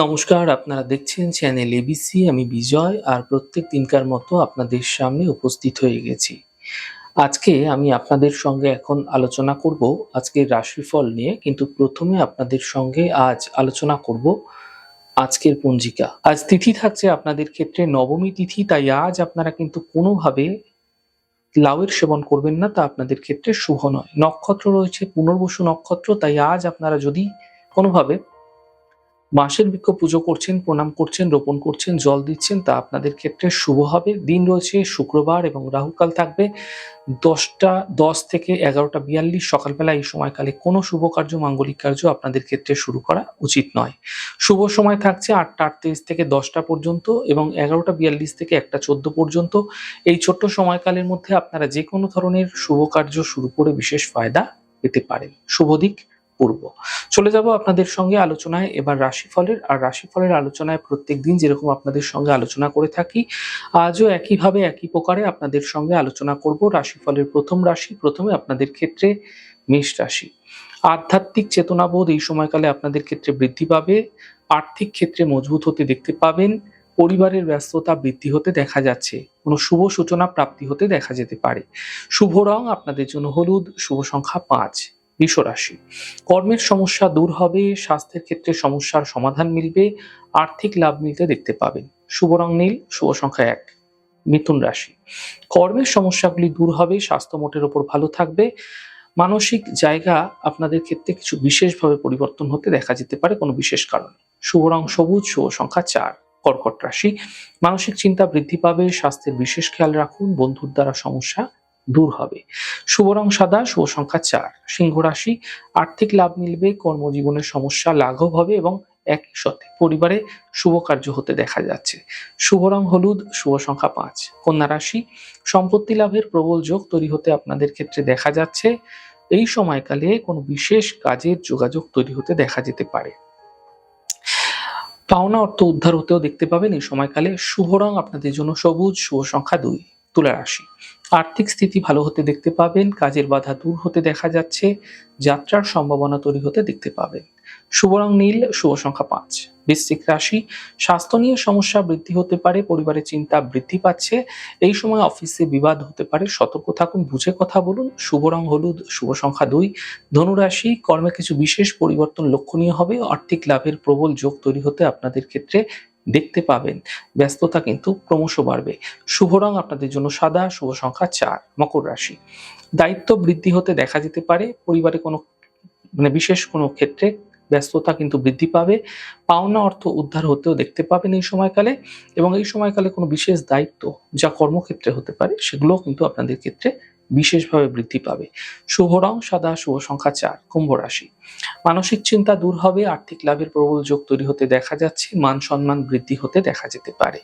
নমস্কার, আপনারা দেখছেন চ্যানেল এবিসি। আমি বিজয় আর প্রত্যেক দিনকার মতো আপনাদের সামনে উপস্থিত হয়ে গেছি। আজকে আমি আপনাদের সঙ্গে এখন আলোচনা করব আজকের রাশিফল নিয়ে, কিন্তু প্রথমে আপনাদের সঙ্গে আজ আলোচনা করব আজকের পঞ্জিকা। আজ তিথি থাকছে আপনাদের ক্ষেত্রে নবমী তিথি, তাই আজ আপনারা কিন্তু কোনোভাবে লাউয়ের সেবন করবেন না, তা আপনাদের ক্ষেত্রে শুভ নয়। নক্ষত্র রয়েছে পুনর্বসু নক্ষত্র, তাই আজ আপনারা যদি কোনোভাবে বাঁশের বৃক্ষ পুজো করছেন, প্রণাম করছেন, রোপণ করছেন, জল দিচ্ছেন, তা আপনাদের ক্ষেত্রে শুভ হবে। দিন রয়েছে শুক্রবার এবং রাহুকাল থাকবে 10টা 10 থেকে 11টা 42 সকালবেলা। এই সময়কালে কোনো শুভ কার্য, মাঙ্গলিক কার্য আপনাদের ক্ষেত্রে শুরু করা উচিত নয়। শুভ সময় থাকছে 8টা 38 থেকে 10টা পর্যন্ত এবং 11টা 42 থেকে 1টা 14 পর্যন্ত। এই ছোট্ট সময়কালের মধ্যে আপনারা যে কোনো ধরনের শুভ কার্য শুরু করে বিশেষ ফায়দা পেতে পারেন। শুভ দিক পূর্ব। চলে যাব আপনাদের সঙ্গে আলোচনায় এবার রাশিফলের। আর রাশিফলের আলোচনায় প্রত্যেকদিন যেরকম আপনাদের সঙ্গে আলোচনা করে থাকি, আজও একইভাবে একই প্রকারে আপনাদের সঙ্গে আলোচনা করব রাশিফলের প্রথম রাশি। প্রথমে আপনাদের ক্ষেত্রে মেষ রাশি। আধ্যাত্মিক চেতনাবোধ এই সময়কালে আপনাদের ক্ষেত্রে বৃদ্ধি পাবে। আর্থিক ক্ষেত্রে মজবুত হতে দেখতে পাবেন। পরিবারের ব্যস্ততা বৃদ্ধি হতে দেখা যাচ্ছে। কোনো শুভ সূচনা প্রাপ্তি হতে দেখা যেতে পারে। শুভ রং আপনাদের জন্য হলুদ। শুভ সংখ্যা 5। বৃষ রাশি। কর্মের সমস্যা দূর হবে। স্বাস্থ্যের ক্ষেত্রে সমস্যার সমাধান মিলবে। আর্থিক লাভ মিলতে দেখতে পাবেন। শুভ রং নীল। শুভ সংখ্যা 1। মিথুন রাশি। কর্মের সমস্যাগুলি দূর হবে। স্বাস্থ্য মোটের ওপর ভালো থাকবে। মানসিক জায়গা আপনাদের ক্ষেত্রে কিছু বিশেষভাবে পরিবর্তন হতে দেখা যেতে পারে কোনো বিশেষ কারণে। শুভ রং সবুজ। শুভ সংখ্যা 4। কর্কট রাশি। মানসিক চিন্তা বৃদ্ধি পাবে। স্বাস্থ্যের বিশেষ খেয়াল রাখুন। বন্ধুর দ্বারা সমস্যা দূর হবে। শুভ রং সাদা। শুভ সংখ্যা 4। সিংহ রাশি। আর্থিক লাভ মিলবে। কর্মজীবনের সমস্যা লাঘব হবে এবং একই সাথে পরিবারে শুভ কার্য হতে দেখা যাচ্ছে। শুভ রং হলুদ। শুভ সংখ্যা 5। কন্যা রাশি। সম্পত্তি লাভের প্রবল যোগ তৈরি হতে আপনাদের ক্ষেত্রে দেখা যাচ্ছে। এই সময়কালে কোনো বিশেষ কাজের যোগাযোগ তৈরি হতে দেখা যেতে পারে। পাওনা অর্থ উদ্ধার হতেও দেখতে পাবেন এই সময়কালে। শুভ রং আপনাদের জন্য সবুজ। শুভ সংখ্যা 2। তুলা রাশি। আর্থিক স্থিতি ভালো হতে দেখতে পাবেন। কাজের বাধা দূর হতে দেখা যাচ্ছে। যাত্রার সম্ভাবনা তৈরি হতে দেখতে পাবেন। শুভ রং নীল। শুভ সংখ্যা 5। বৃশ্চিক রাশি। স্বাস্থ্য নিয়ে সমস্যা বৃদ্ধি হতে পারে। পরিবারের চিন্তা বৃদ্ধি পাচ্ছে। এই সময় অফিসে বিবাদ হতে পারে। সতর্ক থাকুন, বুঝে কথা বলুন। শুভ রং হলুদ। শুভ সংখ্যা 2। ধনুরাশি। কর্মে কিছু বিশেষ পরিবর্তন লক্ষণীয় হবে। আর্থিক লাভের প্রবল যোগ তৈরি হতে আপনাদের ক্ষেত্রে দেখতে পাবেন। ব্যস্ততা কিন্তু ক্রমশ বাড়বে। শুভ রং আপনাদের জন্য সাদা। শুভ সংখ্যা 4। মকর রাশি। দায়িত্ব বৃদ্ধি হতে দেখা যেতে পারে। পরিবারে কোনো বিশেষ কোনো ক্ষেত্রে ব্যস্ততা কিন্তু বৃদ্ধি পাবে। পাওনা অর্থ উদ্ধার হতেও দেখতে পাবেন এই সময়কালে। এবং এই সময়কালে কোনো বিশেষ দায়িত্ব যা কর্মক্ষেত্রে হতে পারে সেগুলোও কিন্তু আপনাদের ক্ষেত্রে বিশেষভাবে বৃদ্ধি পাবে। শুভ রং সাদা। শুভ সংখ্যা 4। কুম্ভ রাশি। মানসিক চিন্তা দূর হবে। আর্থিক লাভের প্রবল যোগ তৈরি হতে দেখা যাচ্ছে। মান সম্মান বৃদ্ধি হতে দেখা যেতে পারে।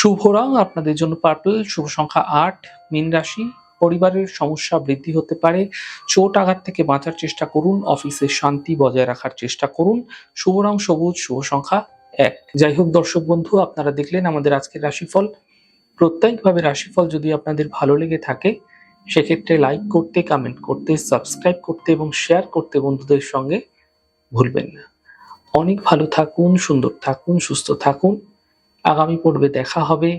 শুভ রং আপনাদের জন্য পার্পল। শুভ সংখ্যা 8। মীন রাশি। পরিবারের সমস্যা বৃদ্ধি হতে পারে। চোট আঘাত থেকে বাঁচার চেষ্টা করুন। অফিসে শান্তি বজায় রাখার চেষ্টা করুন। শুভ রং সবুজ। শুভ সংখ্যা 1। যাই হোক দর্শক বন্ধু, আপনারা দেখলেন আমাদের আজকের রাশিফল। প্রত্যেকভাবে রাশিফল যদি আপনাদের ভালো লেগে থাকে, সেক্ষেত্রে লাইক করতে, কমেন্ট করতে, সাবস্ক্রাইব করতে এবং শেয়ার করতে বন্ধুদের সঙ্গে ভুলবেন না। অনেক ভালো থাকুন, সুন্দর থাকুন, সুস্থ থাকুন। আগামী পর্বে দেখা হবে।